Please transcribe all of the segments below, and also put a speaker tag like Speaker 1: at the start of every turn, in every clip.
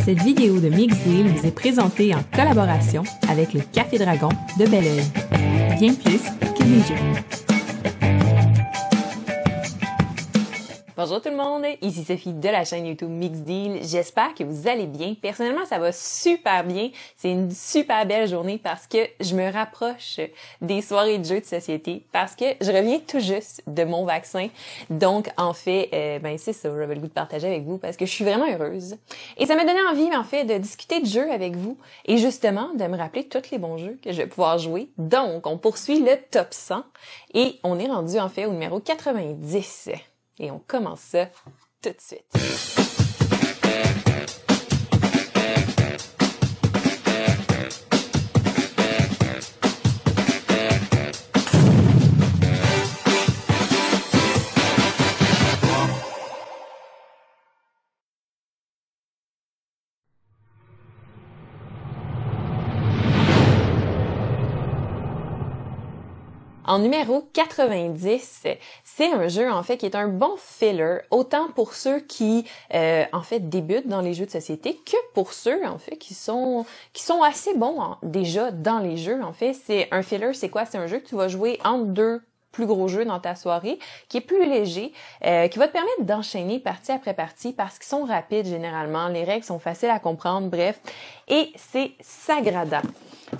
Speaker 1: Cette vidéo de Mixdeal vous est présentée en collaboration avec le Café Dragon de Belleuil. Bien plus que des jeux. Bonjour tout le monde, ici Sophie de la chaîne YouTube Mixdeal. J'espère que vous allez bien. Personnellement, ça va super bien. C'est une super belle journée parce que je me rapproche des soirées de jeux de société parce que je reviens tout juste de mon vaccin. Donc, en fait, c'est ça, j'avais le goût de partager avec vous parce que je suis vraiment heureuse. Et ça m'a donné envie, en fait, de discuter de jeux avec vous et justement de me rappeler tous les bons jeux que je vais pouvoir jouer. Donc, on poursuit le top 100 et on est rendu, en fait, au numéro 90. Et on commence ça tout de suite. En numéro 90, c'est un jeu en fait qui est un bon filler, autant pour ceux qui en fait débutent dans les jeux de société que pour ceux en fait qui sont assez bons déjà dans les jeux. En fait, c'est un filler, c'est quoi? C'est un jeu que tu vas jouer entre deux plus gros jeux dans ta soirée, qui est plus léger, qui va te permettre d'enchaîner partie après partie parce qu'ils sont rapides généralement, les règles sont faciles à comprendre, bref, et c'est Sagrada.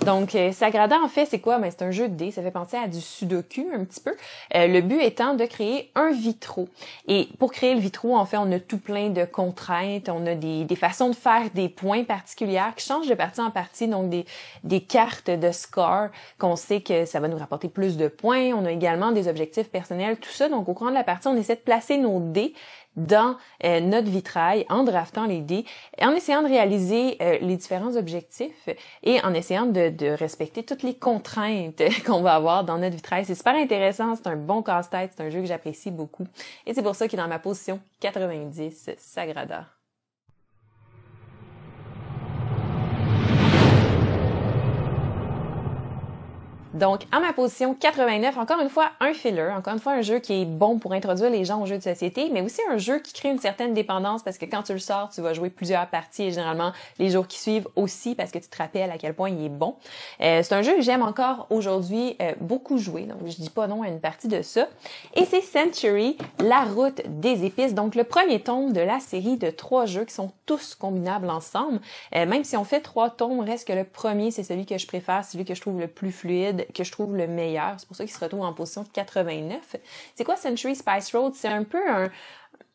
Speaker 1: Donc, Sagrada, en fait, c'est quoi? C'est un jeu de dés. Ça fait penser à du sudoku un petit peu. Le but étant de créer un vitro. Et pour créer le vitro, en fait, on a tout plein de contraintes. On a des façons de faire des points particulières qui changent de partie en partie. Donc, des cartes de score qu'on sait que ça va nous rapporter plus de points. On a également des objectifs personnels, tout ça. Donc, au cours de la partie, on essaie de placer nos dés dans notre vitrail en draftant les dés, en essayant de réaliser les différents objectifs et en essayant de respecter toutes les contraintes qu'on va avoir dans notre vitrail. C'est super intéressant, c'est un bon casse-tête, c'est un jeu que j'apprécie beaucoup. Et c'est pour ça qu'il est dans ma position 90, Sagrada. Donc, à ma position 89, encore une fois, un filler, encore une fois, un jeu qui est bon pour introduire les gens aux jeux de société, mais aussi un jeu qui crée une certaine dépendance parce que quand tu le sors, tu vas jouer plusieurs parties et généralement les jours qui suivent aussi parce que tu te rappelles à quel point il est bon. C'est un jeu que j'aime encore aujourd'hui beaucoup jouer, donc je dis pas non à une partie de ça. Et c'est Century, la route des épices, donc le premier tome de la série de 3 jeux qui sont tous combinables ensemble. Même si on fait 3 tomes, reste que le premier, c'est celui que je préfère, celui que je trouve le plus fluide, que je trouve le meilleur. C'est pour ça qu'il se retrouve en position 89. C'est quoi Century Spice Road? C'est un peu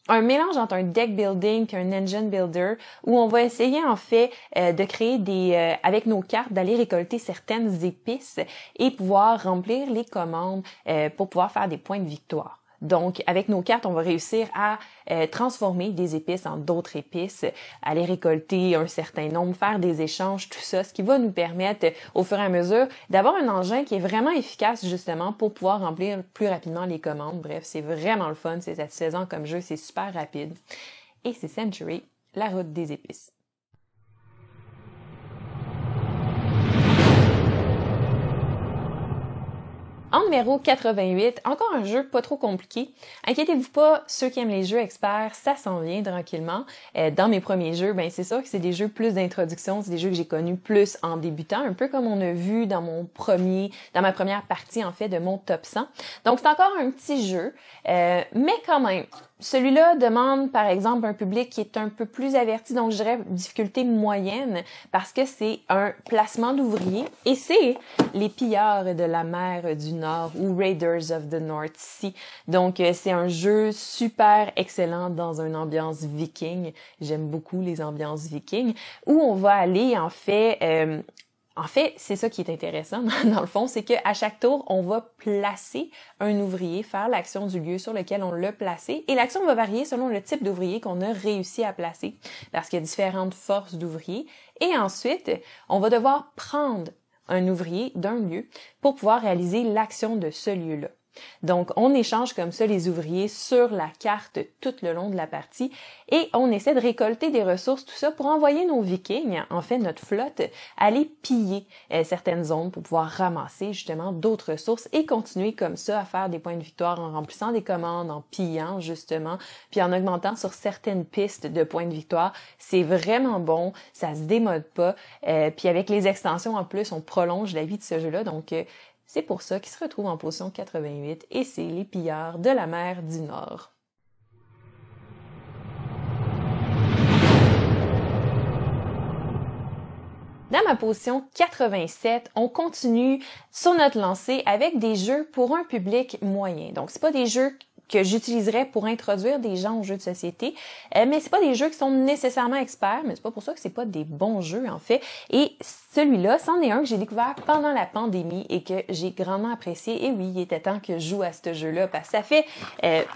Speaker 1: un mélange entre un deck building et un engine builder où on va essayer en fait de créer avec nos cartes, d'aller récolter certaines épices et pouvoir remplir les commandes pour pouvoir faire des points de victoire. Donc, avec nos cartes, on va réussir à transformer des épices en d'autres épices, aller récolter un certain nombre, faire des échanges, tout ça, ce qui va nous permettre, au fur et à mesure, d'avoir un engin qui est vraiment efficace, justement, pour pouvoir remplir plus rapidement les commandes. Bref, c'est vraiment le fun, c'est satisfaisant comme jeu, c'est super rapide. Et c'est Century, la route des épices. En numéro 88, encore un jeu pas trop compliqué. Inquiétez-vous pas, ceux qui aiment les jeux experts, ça s'en vient tranquillement. Dans mes premiers jeux, c'est sûr que c'est des jeux plus d'introduction, c'est des jeux que j'ai connus plus en débutant, un peu comme on a vu dans ma première partie en fait de mon top 100. Donc c'est encore un petit jeu, mais quand même. Celui-là demande, par exemple, un public qui est un peu plus averti, donc je dirais difficulté moyenne, parce que c'est un placement d'ouvriers et c'est les pillards de la mer du Nord ou Raiders of the North Sea. Donc, c'est un jeu super excellent dans une ambiance viking. J'aime beaucoup les ambiances vikings, où on va aller, en fait, c'est ça qui est intéressant dans le fond, c'est qu'à chaque tour, on va placer un ouvrier, faire l'action du lieu sur lequel on l'a placé, et l'action va varier selon le type d'ouvrier qu'on a réussi à placer, parce qu'il y a différentes forces d'ouvriers. Et ensuite, on va devoir prendre un ouvrier d'un lieu pour pouvoir réaliser l'action de ce lieu-là. Donc, on échange comme ça les ouvriers sur la carte tout le long de la partie et on essaie de récolter des ressources, tout ça, pour envoyer nos vikings, en fait notre flotte, aller piller certaines zones pour pouvoir ramasser justement d'autres ressources et continuer comme ça à faire des points de victoire en remplissant des commandes, en pillant justement, puis en augmentant sur certaines pistes de points de victoire. C'est vraiment bon, ça se démode pas, puis avec les extensions en plus, on prolonge la vie de ce jeu-là, donc c'est pour ça qu'il se retrouve en position 88 et c'est les pillards de la mer du Nord. Dans ma position 87, on continue sur notre lancée avec des jeux pour un public moyen. Donc, c'est pas des jeux que j'utiliserais pour introduire des gens aux jeux de société, mais c'est pas des jeux qui sont nécessairement experts, mais c'est pas pour ça que c'est pas des bons jeux en fait. Et celui-là, c'en est un que j'ai découvert pendant la pandémie et que j'ai grandement apprécié. Et oui, il était temps que je joue à ce jeu-là parce que ça fait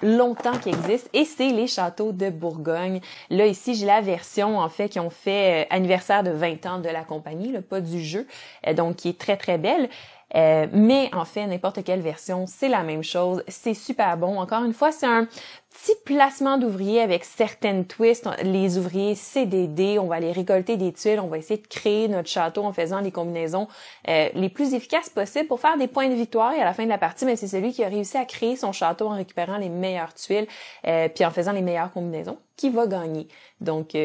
Speaker 1: longtemps qu'il existe et c'est les Châteaux de Bourgogne. Là ici, j'ai la version en fait qui ont fait anniversaire de 20 ans de la compagnie, là, pas du jeu, donc qui est très très belle. Mais en fait, n'importe quelle version, c'est la même chose. C'est super bon. Encore une fois, c'est un petit placement d'ouvriers avec certaines twists. Les ouvriers, c'est des dés. On va aller récolter des tuiles. On va essayer de créer notre château en faisant les combinaisons les plus efficaces possibles pour faire des points de victoire. Et à la fin de la partie, c'est celui qui a réussi à créer son château en récupérant les meilleures tuiles puis en faisant les meilleures combinaisons qui va gagner. Donc,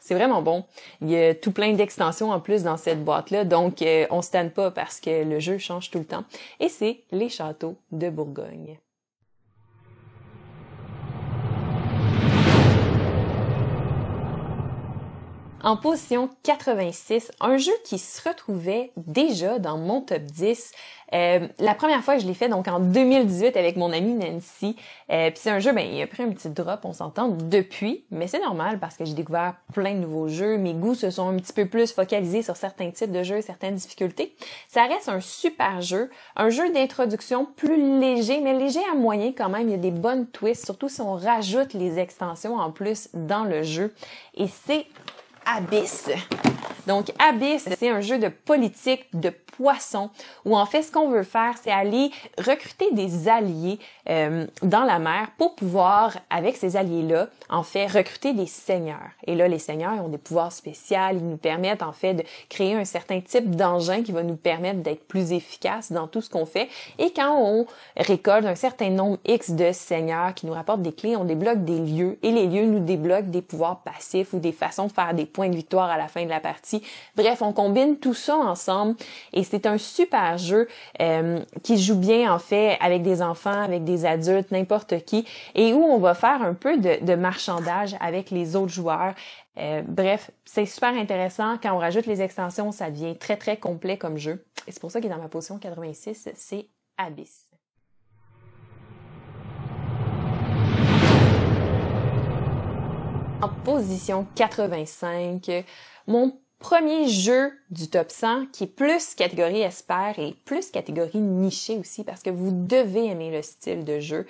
Speaker 1: c'est vraiment bon. Il y a tout plein d'extensions en plus dans cette boîte-là, donc on se tanne pas parce que le jeu change tout le temps. Et c'est les Châteaux de Bourgogne. En position 86, un jeu qui se retrouvait déjà dans mon top 10. La première fois que je l'ai fait, donc en 2018 avec mon amie Nancy. Puis c'est un jeu, il a pris un petit drop, on s'entend, depuis. Mais c'est normal parce que j'ai découvert plein de nouveaux jeux. Mes goûts se sont un petit peu plus focalisés sur certains types de jeux, certaines difficultés. Ça reste un super jeu. Un jeu d'introduction plus léger, mais léger à moyen quand même. Il y a des bonnes twists, surtout si on rajoute les extensions en plus dans le jeu. Et c'est Abyss. Donc, Abyss, c'est un jeu de politique de poisson où en fait, ce qu'on veut faire, c'est aller recruter des alliés dans la mer pour pouvoir, avec ces alliés-là, en fait, recruter des seigneurs. Et là, les seigneurs ils ont des pouvoirs spéciaux, ils nous permettent en fait de créer un certain type d'engin qui va nous permettre d'être plus efficaces dans tout ce qu'on fait. Et quand on récolte un certain nombre X de seigneurs qui nous rapportent des clés, on débloque des lieux et les lieux nous débloquent des pouvoirs passifs ou des façons de faire des points de victoire à la fin de la partie. Bref, on combine tout ça ensemble et c'est un super jeu qui se joue bien en fait avec des enfants, avec des adultes, n'importe qui et où on va faire un peu de marchandage avec les autres joueurs. Bref, c'est super intéressant. Quand on rajoute les extensions, ça devient très très complet comme jeu. Et c'est pour ça qu'il est dans ma position 86, c'est Abyss. En position 85, mon premier jeu du top 100 qui est plus catégorie expert et plus catégorie nichée aussi parce que vous devez aimer le style de jeu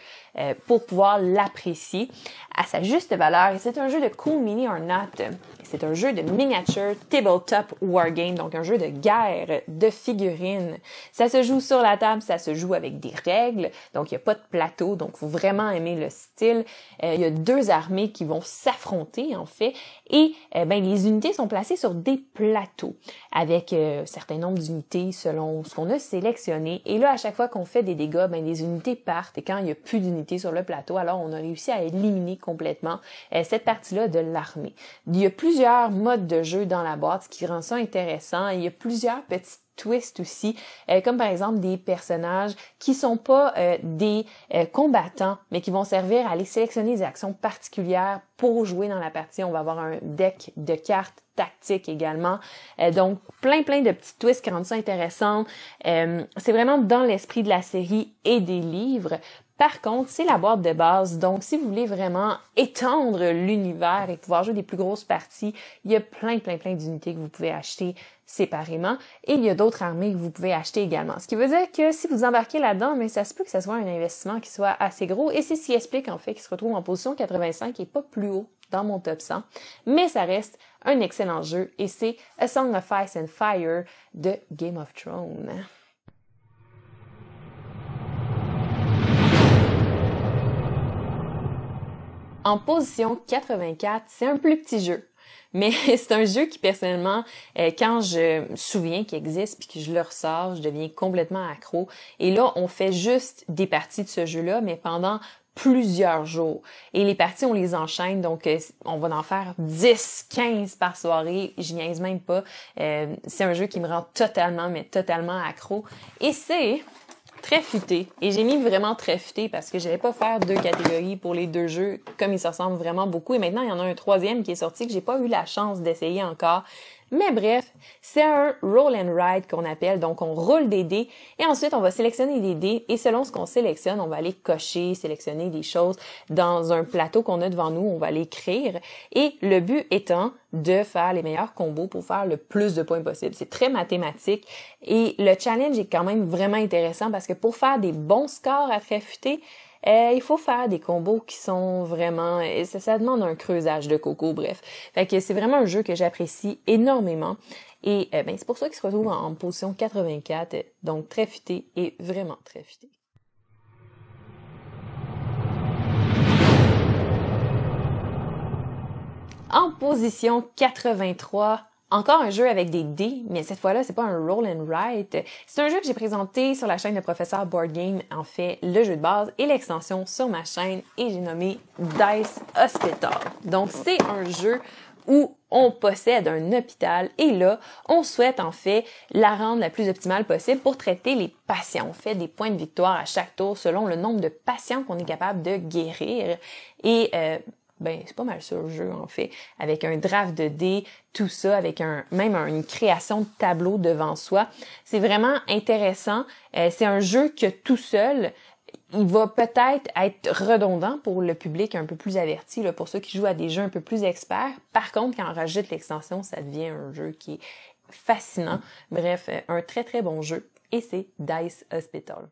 Speaker 1: pour pouvoir l'apprécier à sa juste valeur. Et c'est un jeu de Cool Mini or Not. C'est un jeu de miniature tabletop wargame, donc un jeu de guerre de figurines. Ça se joue sur la table, ça se joue avec des règles, donc il n'y a pas de plateau, donc il faut vraiment aimer le style. Il y a deux armées qui vont s'affronter en fait et les unités sont placées sur des plateaux avec un certain nombre d'unités selon ce qu'on a sélectionné. Et là, à chaque fois qu'on fait des dégâts, les unités partent et quand il n'y a plus d'unités sur le plateau, alors on a réussi à éliminer complètement cette partie-là de l'armée. Il y a plusieurs modes de jeu dans la boîte, ce qui rend ça intéressant. Il y a plusieurs petites twists aussi, comme par exemple des personnages qui sont pas des combattants, mais qui vont servir à aller sélectionner des actions particulières pour jouer dans la partie. On va avoir un deck de cartes tactiques également. Donc, plein de petits twists qui rendent ça intéressant. C'est vraiment dans l'esprit de la série et des livres. Par contre, c'est la boîte de base, donc si vous voulez vraiment étendre l'univers et pouvoir jouer des plus grosses parties, il y a plein d'unités que vous pouvez acheter séparément et il y a d'autres armées que vous pouvez acheter également. Ce qui veut dire que si vous embarquez là-dedans, ça se peut que ça soit un investissement qui soit assez gros et c'est ce qui explique en fait qu'il se retrouve en position 85 et pas plus haut dans mon top 100, mais ça reste un excellent jeu et c'est A Song of Ice and Fire de Game of Thrones. En position 84, c'est un plus petit jeu. Mais c'est un jeu qui, personnellement, quand je me souviens qu'il existe puis que je le ressors, je deviens complètement accro. Et là, on fait juste des parties de ce jeu-là, mais pendant plusieurs jours. Et les parties, on les enchaîne, donc on va en faire 10, 15 par soirée. Je niaise même pas. C'est un jeu qui me rend totalement, mais totalement accro. Et c'est très futé. Et j'ai mis vraiment très futé parce que j'allais pas faire 2 catégories pour les 2 jeux comme ils se ressemblent vraiment beaucoup. Et maintenant, il y en a un troisième qui est sorti que j'ai pas eu la chance d'essayer encore. Mais bref, c'est un roll and ride qu'on appelle. Donc, on roule des dés et ensuite, on va sélectionner des dés et selon ce qu'on sélectionne, on va aller cocher, sélectionner des choses dans un plateau qu'on a devant nous. On va l'écrire et le but étant de faire les meilleurs combos pour faire le plus de points possible. C'est très mathématique et le challenge est quand même vraiment intéressant parce que pour faire des bons scores à très futé, il faut faire des combos qui sont vraiment... Ça demande un creusage de coco, bref. Fait que c'est vraiment un jeu que j'apprécie énormément. Et c'est pour ça qu'il se retrouve en position 84, donc très futé et vraiment très futé. En position 83, encore un jeu avec des dés, mais cette fois-là, c'est pas un roll and write. C'est un jeu que j'ai présenté sur la chaîne de Professeur Board Game, en fait, le jeu de base et l'extension sur ma chaîne, et j'ai nommé Dice Hospital. Donc, c'est un jeu où on possède un hôpital et là, on souhaite en fait la rendre la plus optimale possible pour traiter les patients. On fait des points de victoire à chaque tour selon le nombre de patients qu'on est capable de guérir. Et c'est pas mal ça le jeu en fait, avec un draft de dés, tout ça, avec une création de tableau devant soi. C'est vraiment intéressant. C'est un jeu que tout seul, il va peut-être être redondant pour le public un peu plus averti, là, pour ceux qui jouent à des jeux un peu plus experts. Par contre, quand on rajoute l'extension, ça devient un jeu qui est fascinant. Bref, un très très bon jeu. Et c'est Dice Hospital.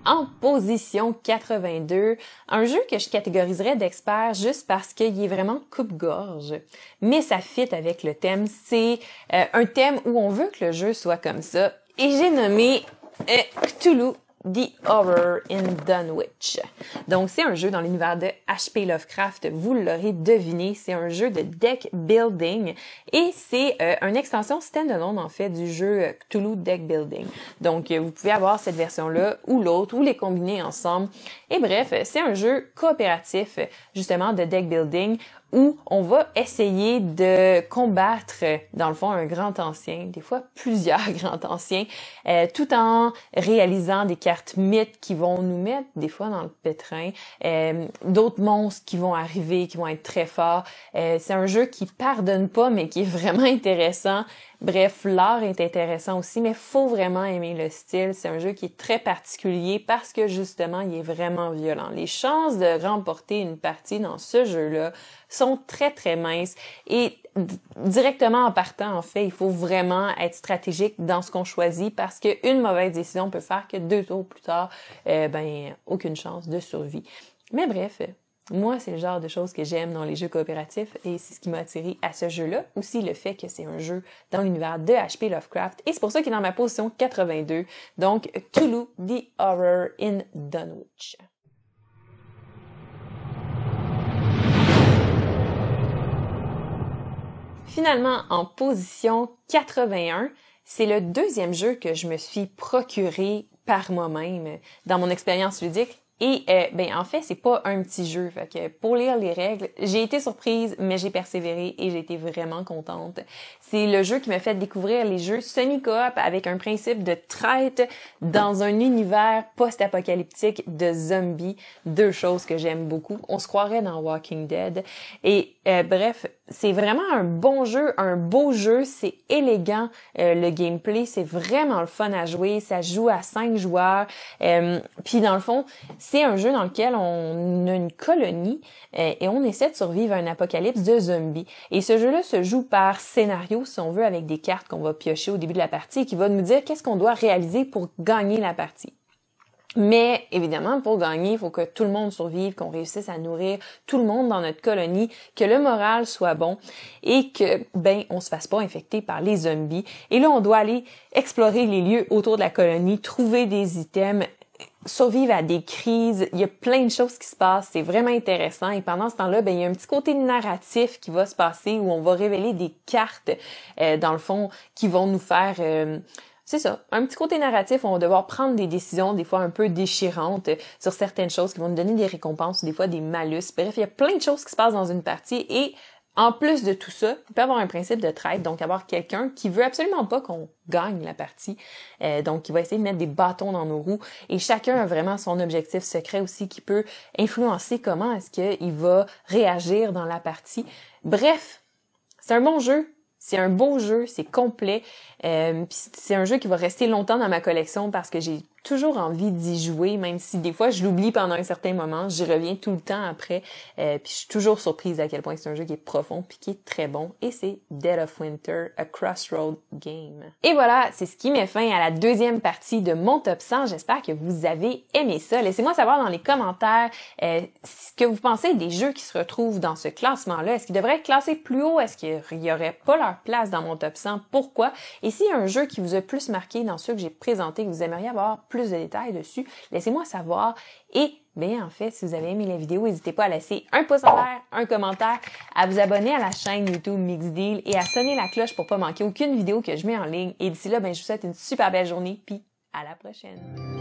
Speaker 1: En position 82, un jeu que je catégoriserais d'expert juste parce qu'il est vraiment coupe-gorge, mais ça fit avec le thème. C'est un thème où on veut que le jeu soit comme ça, et j'ai nommé Cthulhu The Horror in Dunwich. Donc, c'est un jeu dans l'univers de H.P. Lovecraft. Vous l'aurez deviné, c'est un jeu de deck building et c'est une extension standalone, en fait, du jeu Cthulhu Deck Building. Donc, vous pouvez avoir cette version-là ou l'autre ou les combiner ensemble. Et bref, c'est un jeu coopératif, justement, de deck building où on va essayer de combattre, dans le fond, un grand ancien, des fois plusieurs grands anciens, tout en réalisant des cartes mythes qui vont nous mettre des fois dans le pétrin, d'autres monstres qui vont arriver, qui vont être très forts. C'est un jeu qui pardonne pas, mais qui est vraiment intéressant. Bref, l'art est intéressant aussi, mais faut vraiment aimer le style. C'est un jeu qui est très particulier parce que justement, il est vraiment violent. Les chances de remporter une partie dans ce jeu-là sont très, très minces et directement en partant, en fait, il faut vraiment être stratégique dans ce qu'on choisit parce qu'une mauvaise décision peut faire que 2 tours plus tard, aucune chance de survie. Mais bref, moi, c'est le genre de choses que j'aime dans les jeux coopératifs et c'est ce qui m'a attiré à ce jeu-là. Aussi, le fait que c'est un jeu dans l'univers de H.P. Lovecraft et c'est pour ça qu'il est dans ma position 82. Donc, Cthulhu The Horror in Dunwich. Finalement, en position 81, c'est le deuxième jeu que je me suis procuré par moi-même dans mon expérience ludique. Et en fait, c'est pas un petit jeu. Fait que pour lire les règles, j'ai été surprise, mais j'ai persévéré et j'ai été vraiment contente. C'est le jeu qui m'a fait découvrir les jeux semi-coop avec un principe de traite dans un univers post-apocalyptique de zombies. 2 choses que j'aime beaucoup. On se croirait dans Walking Dead. Et bref, c'est vraiment un bon jeu, un beau jeu. C'est élégant. Le gameplay, c'est vraiment le fun à jouer. Ça joue à 5 joueurs. Puis dans le fond, c'est un jeu dans lequel on a une colonie et on essaie de survivre à un apocalypse de zombies. Et ce jeu-là se joue par scénario, si on veut, avec des cartes qu'on va piocher au début de la partie et qui va nous dire qu'est-ce qu'on doit réaliser pour gagner la partie. Mais évidemment, pour gagner, il faut que tout le monde survive, qu'on réussisse à nourrir tout le monde dans notre colonie, que le moral soit bon et que, on se fasse pas infecter par les zombies. Et là, on doit aller explorer les lieux autour de la colonie, trouver des items, survivre à des crises. Il y a plein de choses qui se passent. C'est vraiment intéressant. Et pendant ce temps-là, il y a un petit côté narratif qui va se passer où on va révéler des cartes, dans le fond, qui vont nous faire... c'est ça, un petit côté narratif où on va devoir prendre des décisions des fois un peu déchirantes sur certaines choses qui vont nous donner des récompenses, des fois des malus. Bref, il y a plein de choses qui se passent dans une partie et en plus de tout ça, il peut y avoir un principe de trade, donc avoir quelqu'un qui veut absolument pas qu'on gagne la partie, donc qui va essayer de mettre des bâtons dans nos roues et chacun a vraiment son objectif secret aussi qui peut influencer comment est-ce qu'il va réagir dans la partie. Bref, c'est un bon jeu. C'est un beau jeu, c'est complet. Puis c'est un jeu qui va rester longtemps dans ma collection parce que j'ai toujours envie d'y jouer, même si des fois je l'oublie pendant un certain moment. J'y reviens tout le temps après. Puis je suis toujours surprise à quel point c'est un jeu qui est profond puis qui est très bon. Et c'est Dead of Winter, a Crossroad Game. Et voilà, c'est ce qui met fin à la deuxième partie de mon top 100. J'espère que vous avez aimé ça. Laissez-moi savoir dans les commentaires ce que vous pensez des jeux qui se retrouvent dans ce classement-là. Est-ce qu'ils devraient être classés plus haut? Est-ce qu'il y aurait pas leur place dans mon top 100? Pourquoi? Et s'il y a un jeu qui vous a plus marqué dans ceux que j'ai présentés, que vous aimeriez avoir plus de détails dessus, laissez-moi savoir. Et en fait, si vous avez aimé la vidéo, n'hésitez pas à laisser un pouce en l'air, un commentaire, à vous abonner à la chaîne YouTube Mixdeal et à sonner la cloche pour pas manquer aucune vidéo que je mets en ligne. Et d'ici là, je vous souhaite une super belle journée, puis à la prochaine!